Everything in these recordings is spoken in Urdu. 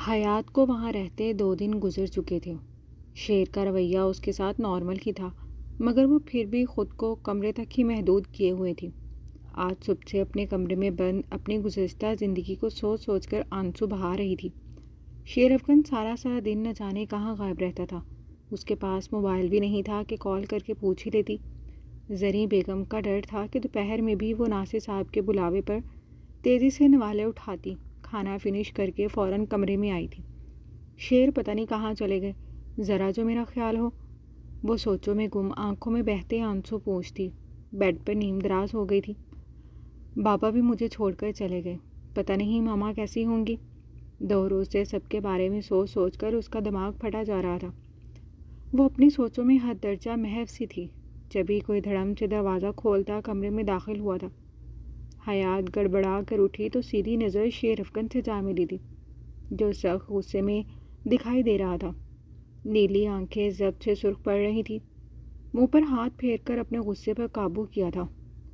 حیات کو وہاں رہتے 2 دن گزر چکے تھے۔ شیر کا رویہ اس کے ساتھ نارمل ہی تھا، مگر وہ پھر بھی خود کو کمرے تک ہی محدود کیے ہوئے تھی۔ آج صبح سے اپنے کمرے میں بند اپنی گزشتہ زندگی کو سوچ سوچ کر آنسو بہا رہی تھی۔ شیر افغان سارا دن نہ جانے کہاں غائب رہتا تھا۔ اس کے پاس موبائل بھی نہیں تھا کہ کال کر کے پوچھ ہی لیتی۔ زریں بیگم کا ڈر تھا کہ دوپہر میں بھی وہ ناصر صاحب کے بلاوے پر تیزی سے نوالے اٹھاتی، کھانا فنش کر کے فوراً کمرے میں آئی تھی۔ شیر پتہ نہیں کہاں چلے گئے، ذرا جو میرا خیال ہو۔ وہ سوچوں میں گم آنکھوں میں بہتے آنسو پوچھتی۔ بیڈ پر نیم دراز ہو گئی تھی۔ بابا بھی مجھے چھوڑ کر چلے گئے، پتہ نہیں ماما کیسی ہوں گی۔ 2 روز سے سب کے بارے میں سوچ سوچ کر اس کا دماغ پھٹا جا رہا تھا۔ وہ اپنی سوچوں میں حد درجہ محو سی تھی، جبھی کوئی دھڑم سے دروازہ کھولتا کمرے میں داخل ہوا تھا۔ حیات گڑبڑا کر اٹھی تو سیدھی نظر شیر افغان سے جا ملی تھی، جو سخت غصے میں دکھائی دے رہا تھا۔ نیلی آنکھیں ضبط سے سرخ پڑ رہی تھی۔ منہ پر ہاتھ پھیر کر اپنے غصے پر قابو کیا تھا،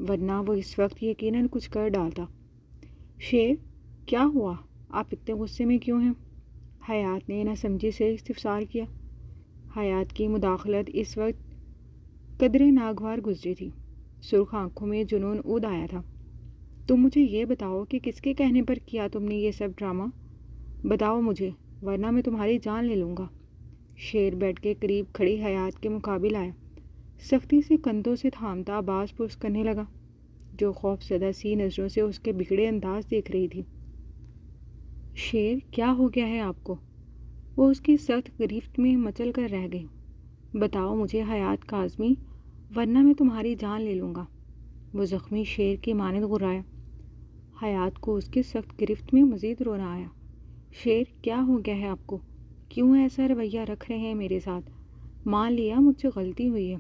ورنہ وہ اس وقت یقیناً کچھ کر ڈالتا۔ شیر، کیا ہوا؟ آپ اتنے غصے میں کیوں ہیں؟ حیات نے نہ سمجھی سے استفسار کیا۔ حیات کی مداخلت اس وقت قدرے ناگوار گزری تھی۔ سرخ آنکھوں میں جنون اود آیا تھا۔ تم مجھے یہ بتاؤ کہ کس کے کہنے پر کیا تم نے یہ سب ڈرامہ؟ بتاؤ مجھے، ورنہ میں تمہاری جان لے لوں گا۔ شیر بیڈ کے قریب کھڑی حیات کے مقابل آیا، سختی سے کندھوں سے تھامتا باز پرس کرنے لگا، جو خوف زدہ سی نظروں سے اس کے بگڑے انداز دیکھ رہی تھی۔ شیر، کیا ہو گیا ہے آپ کو؟ وہ اس کی سخت گرفت میں مچل کر رہ گئی۔ بتاؤ مجھے حیات کاظمی، ورنہ میں تمہاری جان لے لوں گا۔ وہ زخمی شیر کی مانند غرایا۔ حیات کو اس کی سخت گرفت میں مزید رونا آیا۔ شیر، کیا ہو گیا ہے آپ کو؟ کیوں ایسا رویہ رکھ رہے ہیں میرے ساتھ؟ مان لیا مجھ سے غلطی ہوئی ہے،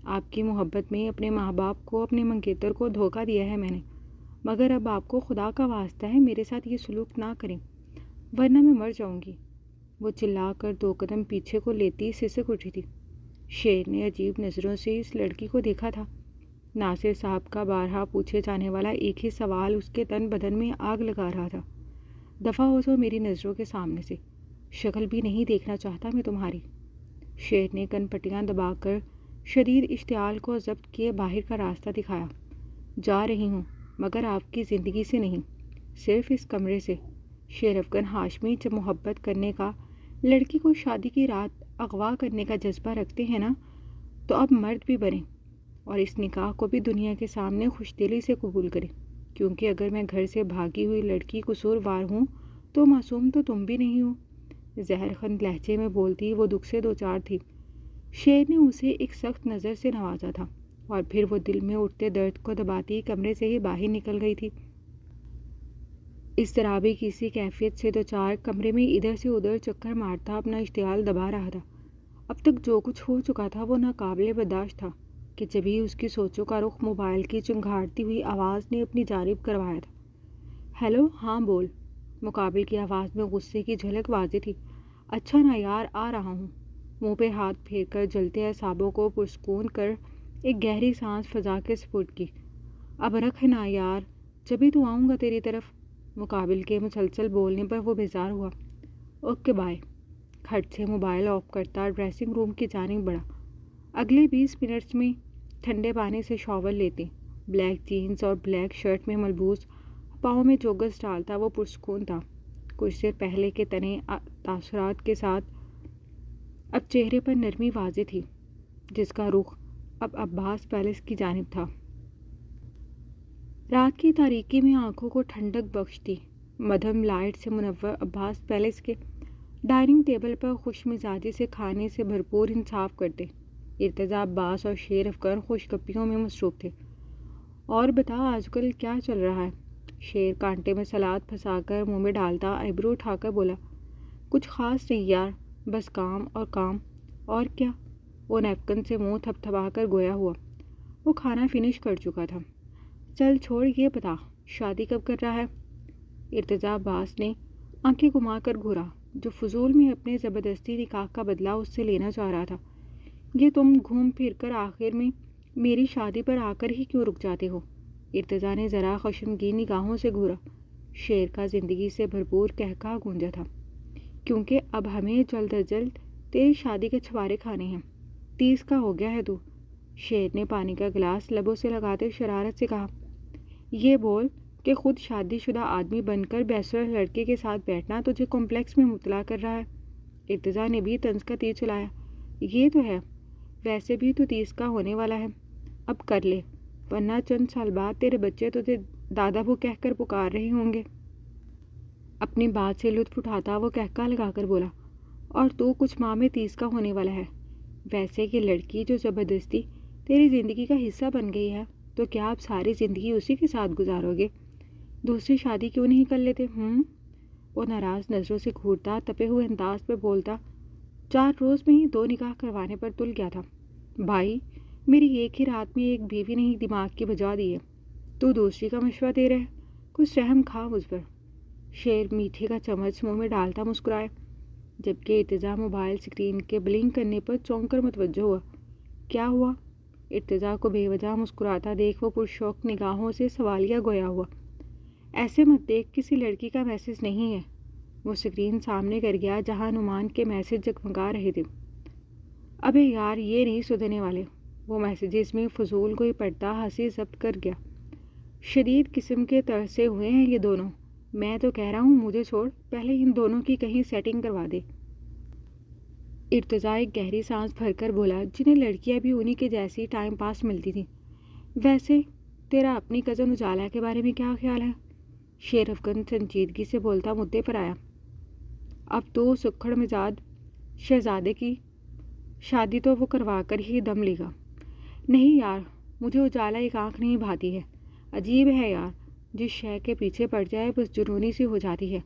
آپ کی محبت میں اپنے ماں باپ کو، اپنے منگیتر کو دھوکہ دیا ہے میں نے، مگر اب آپ کو خدا کا واسطہ ہے میرے ساتھ یہ سلوک نہ کریں، ورنہ میں مر جاؤں گی۔ وہ چلا کر 2 قدم پیچھے کو لیتی سسک اٹھی تھی۔ شیر نے عجیب نظروں سے اس لڑکی کو دیکھا تھا۔ ناصر صاحب کا بارہا پوچھے جانے والا ایک ہی سوال اس کے تن بدن میں آگ لگا رہا تھا۔ دفع ہو جاؤ میری نظروں کے سامنے سے، شکل بھی نہیں دیکھنا چاہتا میں تمہاری۔ شیر نے کن پٹیاں دبا کر شدید اشتعال کو ضبط کیے باہر کا راستہ دکھایا۔ جا رہی ہوں، مگر آپ کی زندگی سے نہیں، صرف اس کمرے سے۔ شیر افغان ہاشمی جب محبت کرنے کا، لڑکی کو شادی کی رات اغوا کرنے کا جذبہ رکھتے ہیں نا، تو اب مرد بھی بنیں اور اس نکاح کو بھی دنیا کے سامنے خوش دلی سے قبول کریں، کیونکہ اگر میں گھر سے بھاگی ہوئی لڑکی قصوروار ہوں تو معصوم تو تم بھی نہیں ہو۔ زہر خند لہجے میں بولتی وہ دکھ سے دوچار تھی۔ شیر نے اسے ایک سخت نظر سے نوازا تھا اور پھر وہ دل میں اٹھتے درد کو دباتی کمرے سے ہی باہر نکل گئی تھی۔ اضطرابی کسی کیفیت سے دوچار کمرے میں ادھر سے ادھر چکر مارتا اپنا اشتعال دبا رہا تھا۔ اب تک جو کچھ ہو چکا تھا وہ ناقابل برداشت تھا کہ جبھی اس کی سوچوں کا رخ موبائل کی چنگھاڑتی ہوئی آواز نے اپنی جانب کروایا تھا۔ ہیلو، ہاں بول۔ مقابل کی آواز میں غصے کی جھلک واضح تھی۔ اچھا نا یار، آ رہا ہوں۔ منہ پہ ہاتھ پھیر کر جلتے اعصابوں کو پرسکون کر ایک گہری سانس فضا کے سپرد کی۔ اب رکھ نا یار، جبھی تو آؤں گا تیری طرف۔ مقابل کے مسلسل بولنے پر وہ بیزار ہوا۔ Okay bye. کھٹ سے موبائل آف کرتا ڈریسنگ روم کی جانب بڑھا۔ اگلے 20 منٹس میں ٹھنڈے پانی سے شاور لیتے، بلیک جینز اور بلیک شرٹ میں ملبوس، پاؤں میں جوگرز ڈالتا وہ پرسکون تھا، کچھ دیر پہلے کے تنے تاثرات کے ساتھ۔ اب چہرے پر نرمی واضح تھی، جس کا رخ اب عباس پیلس کی جانب تھا۔ رات کی تاریکی میں آنکھوں کو ٹھنڈک بخشتی مدھم لائٹ سے منور عباس پیلس کے ڈائننگ ٹیبل پر خوش مزاجی سے کھانے سے بھرپور انصاف کرتے ارتضیٰ عباس اور شیر افغان خوش گپیوں میں مصروف تھے۔ اور بتا آج کل کیا چل رہا ہے؟ شیر کانٹے میں سلاد پھنسا کر منہ میں ڈالتا ایبرو اٹھا کر بولا۔ کچھ خاص نہیں یار، بس کام اور کام، اور کیا؟ وہ نیپکن سے منہ تھپ تھپا کر گویا ہوا۔ وہ کھانا فنش کر چکا تھا۔ چل چھوڑ، یہ بتا شادی کب کر رہا ہے؟ ارتضیٰ عباس نے آنکھیں گھما کر گھورا، جو فضول میں اپنے زبردستی نکاح کا بدلہ اس سے لینا چاہ رہا تھا۔ یہ تم گھوم پھر کر آخر میں میری شادی پر آ کر ہی کیوں رک جاتے ہو؟ ارتضیٰ نے ذرا خشمگین نگاہوں سے گھورا۔ شیر کا زندگی سے بھرپور قہقہا گونجا تھا۔ کیونکہ اب ہمیں جلد از جلد تیری شادی کے چھوارے کھانے ہیں۔ 30 کا ہو گیا ہے تو۔ شیر نے پانی کا گلاس لبوں سے لگاتے شرارت سے کہا۔ یہ بول کہ خود شادی شدہ آدمی بن کر بیچلر لڑکے کے ساتھ بیٹھنا تجھے کمپلیکس میں مبتلا کر رہا ہے۔ ارتضیٰ نے بھی طنز کا تیر چلایا۔ یہ تو ہے، ویسے بھی تو 30 کا ہونے والا ہے، اب کر لے، ورنہ چند سال بعد تیرے بچے تجھے دادا بو کہہ کر پکار رہے ہوں گے۔ اپنی بات سے لطف اٹھاتا وہ کہکا لگا کر بولا، اور تو کچھ ماہ میں 30 کا ہونے والا ہے۔ ویسے کہ لڑکی جو زبردستی تیری زندگی کا حصہ بن گئی ہے، تو کیا آپ ساری زندگی اسی کے ساتھ گزارو گے؟ دوسری شادی کیوں نہیں کر لیتے؟ وہ ناراض نظروں سے گھورتا تپے ہوئے انداز پہ بولتا، 4 روز میں ہی 2 نکاح کروانے پر تل گیا تھا۔ بھائی، میری ایک ہی رات میں ایک بیوی نہیں دماغ کی بجا دی ہے، تو دوسری کا مشورہ دے رہے، کچھ رحم کھا مجھ پر۔ شیر میٹھے کا چمچ منہ میں ڈالتا مسکرایا، جبکہ ارتضیٰ موبائل اسکرین کے بلنک کرنے پر چونک کر متوجہ ہوا۔ کیا ہوا؟ ارتضیٰ کو بے وجہ مسکراتا دیکھ وہ پرشوق نگاہوں سے سوالیہ گویا ہوا۔ ایسے مت دیکھ، کسی لڑکی کا میسج نہیں ہے۔ وہ اسکرین سامنے کر گیا جہاں نعمان کے میسج جگمگا رہے تھے۔ ابے یار، یہ نہیں سدھرنے والے۔ وہ میسیجز میں فضول کوئی پڑھتا ہنسی ضبط کر گیا۔ شدید قسم کے ترسے ہوئے ہیں یہ دونوں۔ میں تو کہہ رہا ہوں مجھے چھوڑ، پہلے ان دونوں کی کہیں سیٹنگ کروا دے۔ ارتضیٰ ایک گہری سانس بھر کر بولا، جنہیں لڑکیاں بھی انہی کے جیسی ٹائم پاس ملتی تھیں۔ ویسے تیرا اپنی کزن اجالا کے بارے میں کیا خیال ہے؟ شیر افغن سنجیدگی سے بولتا مدعے پر آیا۔ اب تو سکھڑ مزاج شہزادے کی شادی تو وہ کروا کر ہی دم لے گا۔ نہیں یار، مجھے اجالا ایک آنکھ نہیں بھاتی ہے۔ عجیب ہے یار، جس شے کے پیچھے پڑ جائے بس جنونی سی ہو جاتی ہے۔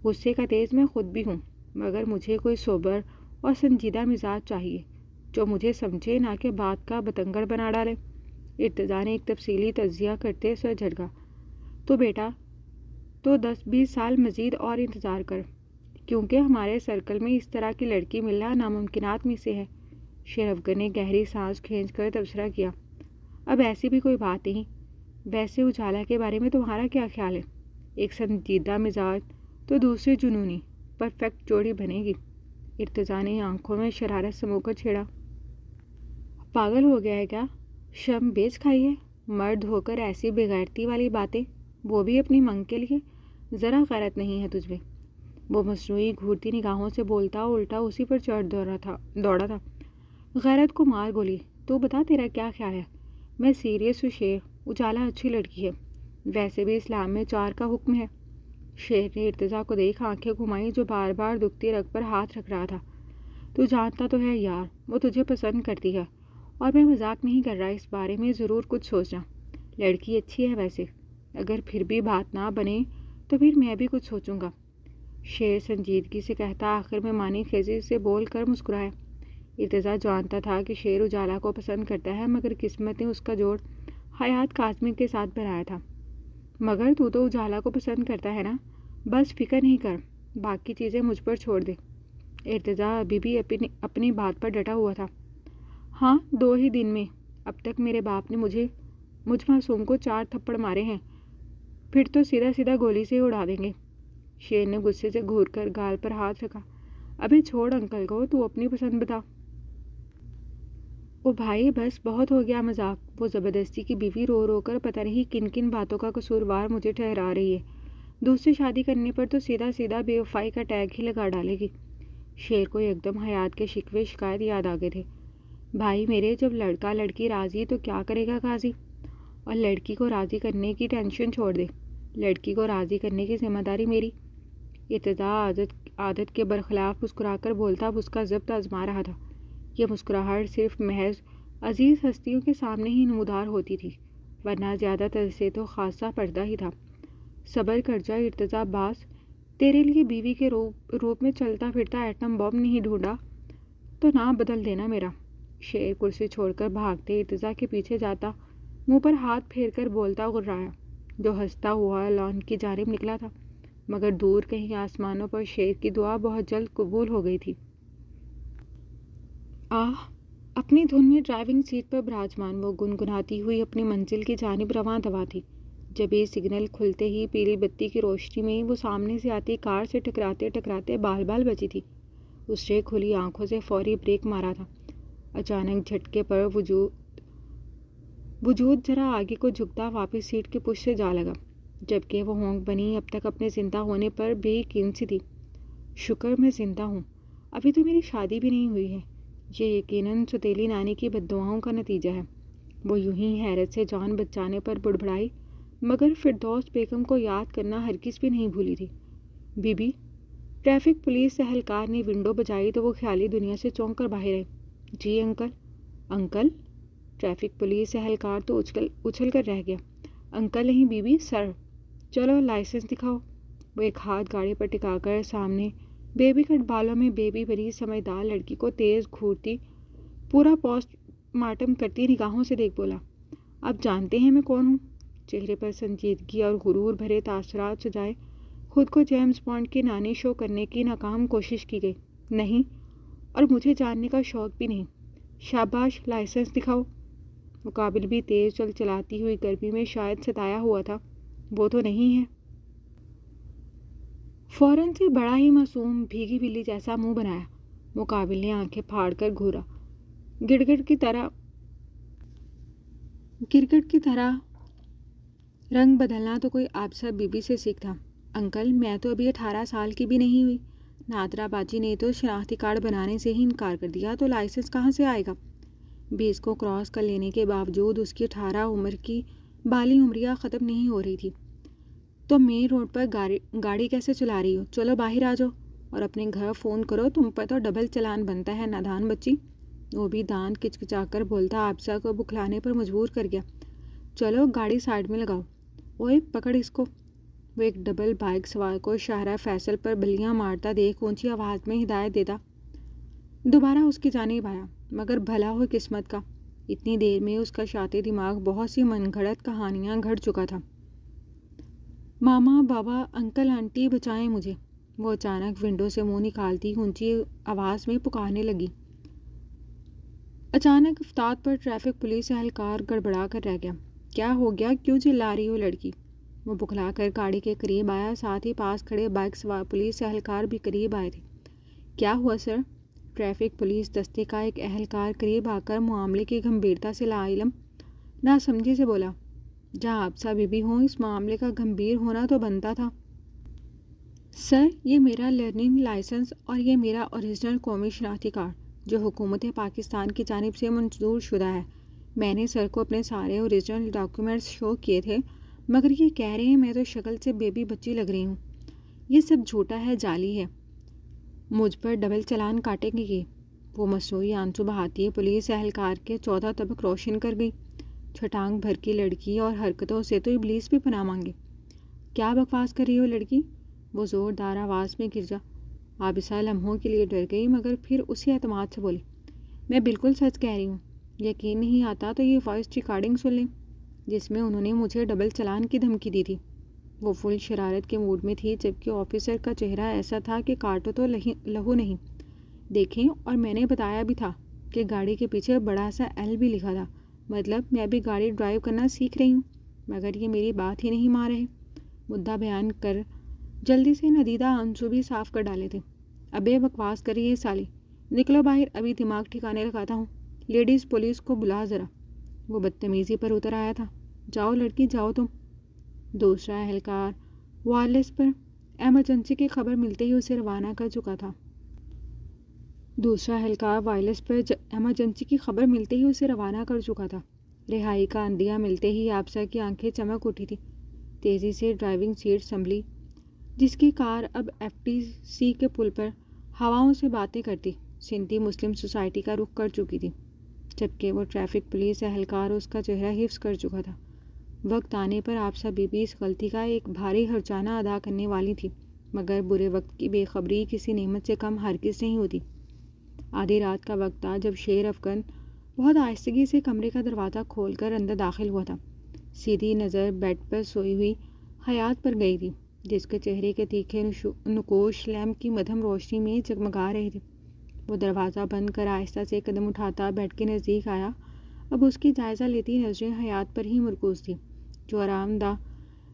غصے کا تیز میں خود بھی ہوں، مگر مجھے کوئی صبر اور سنجیدہ مزاج چاہیے جو مجھے سمجھے، نہ کہ بات کا بتنگڑ بنا ڈالے۔ ارتضیٰ نے ایک تفصیلی تجزیہ کرتے سر جھٹکا۔ تو بیٹا، تو 10-20 سال مزید اور انتظار کر، کیونکہ ہمارے سرکل میں اس طرح کی لڑکی ملنا ناممکنات میں سے ہے۔ شیر افغن نے گہری سانس کھینچ کر تبصرہ کیا۔ اب ایسی بھی کوئی بات نہیں۔ ویسے اجالا کے بارے میں تمہارا کیا خیال ہے؟ ایک سنجیدہ مزاج تو دوسری جنونی، پرفیکٹ جوڑی بنے گی۔ ارتضیٰ نے آنکھوں میں شرارت سمو کر چھیڑا۔ پاگل ہو گیا ہے کیا؟ شرم بیچ کھائی ہے؟ مرد ہو کر ایسی بےغیرتی والی باتیں، وہ بھی اپنی منگ کے لیے؟ ذرا غیرت نہیں ہے تجھ میں؟ وہ مصنوعی گھورتی نگاہوں سے بولتا الٹا اسی پر چڑھ دوڑا تھا۔ غیرت کو مار گولی، تو بتا تیرا کیا خیال ہے؟ میں سیریس ہوں شیر، اجالا اچھی لڑکی ہے، ویسے بھی اسلام میں 4 کا حکم ہے۔ شیر نے ارتضیٰ کو دیکھ آنکھیں گھمائی جو بار بار دکھتی رگ پر ہاتھ رکھ رہا تھا۔ تو جانتا تو ہے یار، وہ تجھے پسند کرتی ہے، اور میں مذاق نہیں کر رہا، اس بارے میں ضرور کچھ سوچنا۔ لڑکی اچھی ہے ویسے، اگر پھر بھی بات نہ بنے تو پھر میں بھی کچھ سوچوں گا۔ شیر سنجیدگی سے کہتا آخر میں معنی خیزی سے بول کر مسکرایا۔ ارتضیٰ جانتا تھا کہ شیر اجالا کو پسند کرتا ہے، مگر قسمت نے اس کا جوڑ حیات کاظمی کے ساتھ بنایا تھا۔ مگر تو اجالا کو پسند کرتا ہے نا؟ بس فکر نہیں کر، باقی چیزیں مجھ پر چھوڑ دے۔ ارتضیٰ ابھی بھی اپنی بات پر ڈٹا ہوا تھا۔ ہاں، 2 ہی دن میں اب تک میرے باپ نے مجھ معصوم کو 4 تھپڑ مارے ہیں، پھر تو سیدھا گولی سے ہی اڑا دیں گے۔ شیر نے غصے سے گھور کر گال پر ہاتھ رکھا۔ ابھی چھوڑ انکل کو، تو اپنی پسند بتا۔ او بھائی بس، بہت ہو گیا مذاق۔ وہ زبردستی کی بیوی رو رو کر پتہ نہیں کن کن باتوں کا قصوروار مجھے ٹھہرا رہی ہے، دوسری شادی کرنے پر تو سیدھا بے وفائی کا ٹیگ ہی لگا ڈالے گی۔ شیر کو ایک دم حیات کے شکوے شکایت یاد آ گئے تھے۔ بھائی میرے، جب لڑکا لڑکی راضی تو کیا کرے گا قاضی؟ اور لڑکی کو راضی کرنے کی ٹینشن چھوڑ دے، لڑکی کو راضی کرنے کی ذمہ داری میری۔ ارتضیٰ عادت کے برخلاف مسکرا کر بولتا اب اس کا ضبط آزما رہا تھا۔ یہ مسکراہٹ صرف محض عزیز ہستیوں کے سامنے ہی نمودار ہوتی تھی، ورنہ زیادہ تر سے تو خاصا پردہ ہی تھا۔ صبر کر جا ارتضیٰ باز، تیرے لیے بیوی کے روپ میں چلتا پھرتا ایٹم بم نہیں ڈھونڈا تو نام بدل دینا میرا۔ شیر کرسی چھوڑ کر بھاگتے ارتضیٰ کے پیچھے جاتا، منہ پر ہاتھ پھیر کر بولتا غرایا، جو ہنستا ہوا لان کی جانب نکلا تھا، مگر دور کہیں آسمانوں پر شیر کی دعا بہت جلد قبول ہو گئی تھی۔ اپنی دھن میں ڈرائیونگ سیٹ پر براجمان وہ گنگناتی ہوئی اپنی منزل کی جانب رواں دوا تھی۔ جب یہ سگنل کھلتے ہی پیلی بتی کی روشنی میں وہ سامنے سے آتی کار سے ٹکراتے ٹکراتے بال بال بچی تھی۔ اس نے کھلی آنکھوں سے فوری بریک مارا تھا۔ اچانک جھٹکے پر وجود ذرا آگے کو جھکتا واپس سیٹ کے پش سے جا لگا، جبکہ وہ ہونک بنی اب تک اپنے زندہ ہونے پر بے یقین سی تھی۔ شکر میں زندہ ہوں، ابھی تو میری شادی بھی نہیں ہوئی ہے۔ یہ یقیناً ستیلی نانی کی بد دعاؤں کا نتیجہ ہے۔ وہ یوں ہی حیرت سے جان بچانے پر بڑبڑائی، مگر فردوس بیگم کو یاد کرنا ہرگز بھی نہیں بھولی تھی۔ بی بی، ٹریفک پولیس اہلکار نے ونڈو بجائی تو وہ خیالی دنیا سے چونک کر باہر آئے۔ جی انکل۔ انکل؟ ٹریفک پولیس اہلکار تو اچھل کر رہ گیا۔ انکل نہیں بی بی، سر۔ چلو لائسنس دکھاؤ۔ وہ ایک ہاتھ گاڑی پر ٹکا کر سامنے بیبی کٹ بالوں میں بیبی بنی سمجھدار لڑکی کو تیز گھورتی پورا پوسٹ مارٹم کرتی نگاہوں سے دیکھ بولا، اب جانتے ہیں میں کون ہوں؟ چہرے پر سنجیدگی اور غرور بھرے تاثرات سجائے خود کو جیمز بانڈ کے نانی شو کرنے کی ناکام کوشش کی گئی۔ نہیں، اور مجھے جاننے کا شوق بھی نہیں۔ شاباش، لائسنس دکھاؤ۔ مقابل بھی تیز چلاتی ہوئی گرمی میں شاید ستایا ہوا تھا، وہ تو نہیں ہے۔ فوراً سے بڑا ہی معصوم بھیگی بلی جیسا منہ بنایا۔ مقابل نے آنکھیں پھاڑ کر گھورا، گڑگڑ کی طرح رنگ بدلنا تو کوئی آبسہ بی بی سے سیکھ تھا۔ انکل، میں تو ابھی 18 سال کی بھی نہیں ہوئی۔ نادرا باجی نے تو شناختی کارڈ بنانے سے ہی انکار کر دیا، تو لائسنس کہاں سے آئے گا؟ 20 کو کراس کر لینے کے باوجود اس کی 18 عمر کی بالی عمریہ ختم نہیں ہو رہی تھی۔ تو مین روڈ پر گاڑی کیسے چلا رہی ہو؟ چلو باہر آ جاؤ اور اپنے گھر فون کرو، تم پر تو ڈبل چلان بنتا ہے نادان بچی۔ وہ بھی دانت کچکچا کر بولتا آبسہ کو بکھلانے پر مجبور کر گیا۔ چلو گاڑی سائڈ میں لگاؤ۔ اوئے پکڑ اس کو۔ وہ ایک ڈبل بائک سوار کو شاہراہ فیصل پر بلیاں مارتا دیکھ اونچی آواز میں ہدایت دیتا دوبارہ اس کی جانب آیا، مگر بھلا ہو قسمت کا، اتنی دیر میں اس کا شاطر دماغ بہت سی من گھڑت کہانیاں گھڑ چکا تھا۔ ماما، بابا، انکل، آنٹی، بچائیں مجھے۔ وہ اچانک ونڈو سے منہ نکالتی اونچی آواز میں پکارنے لگی۔ اچانک افتاد پر ٹریفک پولیس اہلکار گڑبڑا کر رہ گیا۔ کیا ہو گیا؟ کیوں چلا رہی ہو لڑکی؟ وہ بکھلا کر گاڑی کے قریب آیا، ساتھ ہی پاس کھڑے بائک سوار پولیس اہلکار بھی قریب آئے تھے۔ کیا ہوا سر؟ ٹریفک پولیس دستے کا ایک اہلکار قریب آ کر معاملے کی گمبھیرتا سے لاعلم ناسمجھی سے بولا، جہاں آبسہ بی بی ہوں اس معاملے کا گمبھیر ہونا تو بنتا تھا۔ سر، یہ میرا لرننگ لائسنس اور یہ میرا اوریجنل قومی شناختی کارڈ جو حکومت پاکستان کی جانب سے منظور شدہ ہے۔ میں نے سر کو اپنے سارے اوریجنل ڈاکیومنٹس شو کیے تھے، مگر یہ کہہ رہے ہیں میں تو شکل سے بیبی بچی لگ رہی ہوں۔ یہ سب جھوٹا ہے، جعلی ہے۔ مجھ پر ڈبل چلان کاٹیں گے یہ؟ وہ مصنوعی آنسو بہاتی پولیس اہلکار کے 14 طبق روشن کر گئی۔ چھٹانگ بھر کی لڑکی اور حرکتوں سے تو ابلیس بھی پناہ مانگے۔ کیا بکواس کر رہی ہو لڑکی؟ وہ زوردار آواز میں گرجا۔ آبسہ لمحوں کے لیے ڈر گئی، مگر پھر اسی اعتماد سے بولی، میں بالکل سچ کہہ رہی ہوں۔ یقین نہیں آتا تو یہ وائس ریکارڈنگ سن لیں جس میں انہوں نے مجھے ڈبل چلان کی دھمکی دی تھی۔ وہ فل شرارت کے موڈ میں تھی، جبکہ آفیسر کا چہرہ ایسا تھا کہ کاٹو تو لہو نہیں۔ دیکھیں، اور میں نے بتایا بھی تھا کہ گاڑی کے پیچھے بڑا سا ایل بھی لکھا تھا، مطلب میں بھی گاڑی ڈرائیو کرنا سیکھ رہی ہوں، مگر یہ میری بات ہی نہیں مان رہے۔ مدعا بیان کر جلدی سے ندیدہ آنسو بھی صاف کر ڈالے تھے۔ ابے بکواس کر رہی ہے سالی، نکلو باہر، ابھی دماغ ٹھکانے لگاتا ہوں۔ لیڈیز پولیس کو بلا ذرا۔ وہ بدتمیزی پر اتر آیا تھا۔ جاؤ لڑکی جاؤ تم۔ دوسرا اہلکار وائرلیس پر ایمرجنسی کی خبر ملتے ہی اسے روانہ کر چکا تھا۔ رہائی کا اندیا ملتے ہی آبسہ کی آنکھیں چمک اٹھی تھی۔ تیزی سے ڈرائیونگ سیٹ سنبھلی، جس کی کار اب ایف ٹی سی کے پل پر ہواؤں سے باتیں کرتی سنتی مسلم سوسائٹی کا رخ کر چکی تھی، جبکہ وہ ٹریفک پولیس اہلکار اس کا چہرہ حفظ کر چکا تھا۔ وقت آنے پر آبسہ بی بی اس غلطی کا ایک بھاری ہرجانہ ادا کرنے والی تھی، مگر برے وقت کی بے خبری کسی نعمت سے کم ہرگز نہیں ہوتی۔ آدھی رات کا وقت تھا جب شیر افغن بہت آہستگی سے کمرے کا دروازہ کھول کر اندر داخل ہوا تھا۔ سیدھی نظر بیڈ پر سوئی ہوئی حیات پر گئی تھی، جس کے چہرے کے تیکھے نقوش لیمپ کی مدھم روشنی میں جگمگا رہے تھے۔ وہ دروازہ بند کر آہستہ سے قدم اٹھاتا بیڈ کے نزدیک آیا۔ اب اس کی جائزہ لیتی نظریں حیات پر ہی مرکوز تھی، جو آرام دہ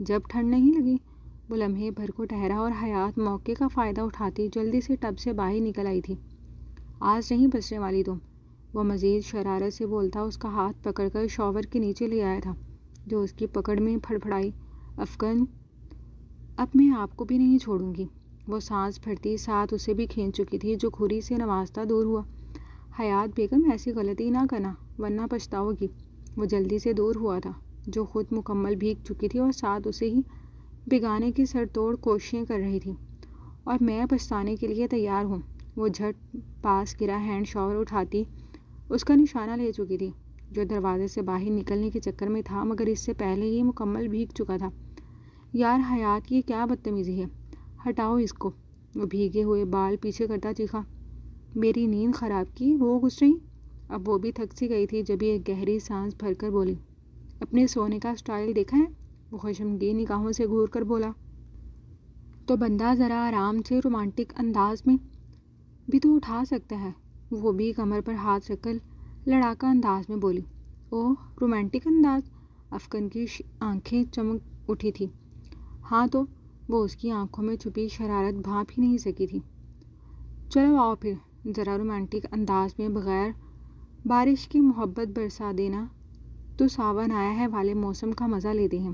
جب ٹھنڈ نہیں لگی وہ لمحے بھر کو ٹھہرا اور حیات موقع کا فائدہ اٹھاتی جلدی سے ٹب سے باہر نکل آئی تھی۔ آج نہیں بچنے والی تم، وہ مزید شرارت سے بولتا اس کا ہاتھ پکڑ کر شاور کے نیچے لے آیا تھا جو اس کی پکڑ میں پھڑپھڑائی۔ افغان، اب میں آپ کو بھی نہیں چھوڑوں گی، وہ سانس پھرتی ساتھ اسے بھی کھینچ چکی تھی جو کھری سے نوازتا دور ہوا۔ حیات بیگم ایسی غلطی نہ کرنا ورنہ پچھتاؤ گی۔ وہ جلدی سے دور ہوا تھا جو خود مکمل بھیگ چکی تھی اور ساتھ اسے ہی بھگانے کی سر توڑ کوششیں کر رہی تھی۔ اور میں پچھتانے کے لیے تیار ہوں، وہ جھٹ پاس گرا ہینڈ شاور اٹھاتی اس کا نشانہ لے چکی تھی جو دروازے سے باہر نکلنے کے چکر میں تھا مگر اس سے پہلے ہی مکمل بھیگ چکا تھا۔ یار حیات، یہ کیا بدتمیزی ہے، ہٹاؤ اس کو، وہ بھیگے ہوئے بال پیچھے کرتا چیخا۔ میری نیند خراب کی، وہ گزری۔ اب وہ بھی تھک سی گئی تھی جب یہ ایک گہری سانس بھر کر بولی، اپنے سونے کا سٹائل دیکھا ہے؟ وہ خشمگین نگاہوں سے گھور کر بولا۔ تو بندہ ذرا آرام سے رومانٹک انداز میں بھی تو اٹھا سکتا ہے، وہ بھی کمر پر ہاتھ رکھ کر لڑاکا انداز میں بولی۔ اوہ، رومانٹک انداز؟ افغان کی آنکھیں چمک اٹھی تھی۔ ہاں تو، وہ اس کی آنکھوں میں چھپی شرارت بھانپ ہی نہیں سکی تھی۔ چلو آؤ پھر ذرا رومانٹک انداز میں بغیر بارش کی محبت برسا دینا تو ساون آیا ہے والے موسم کا مزہ لیتے ہیں۔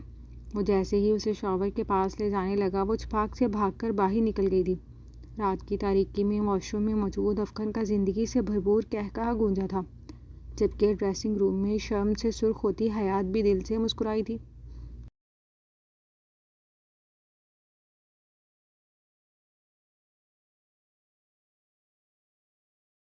وہ جیسے ہی اسے شاور کے پاس لے جانے لگا وہ چھپاک سے بھاگ کر باہر نکل گئی تھی۔ رات کی تاریکی میں واش روم میں موجود افغان کا زندگی سے بھرپور قہقہہ گونجا تھا جبکہ ڈریسنگ روم میں شرم سے سرخ ہوتی حیات بھی دل سے مسکرائی تھی۔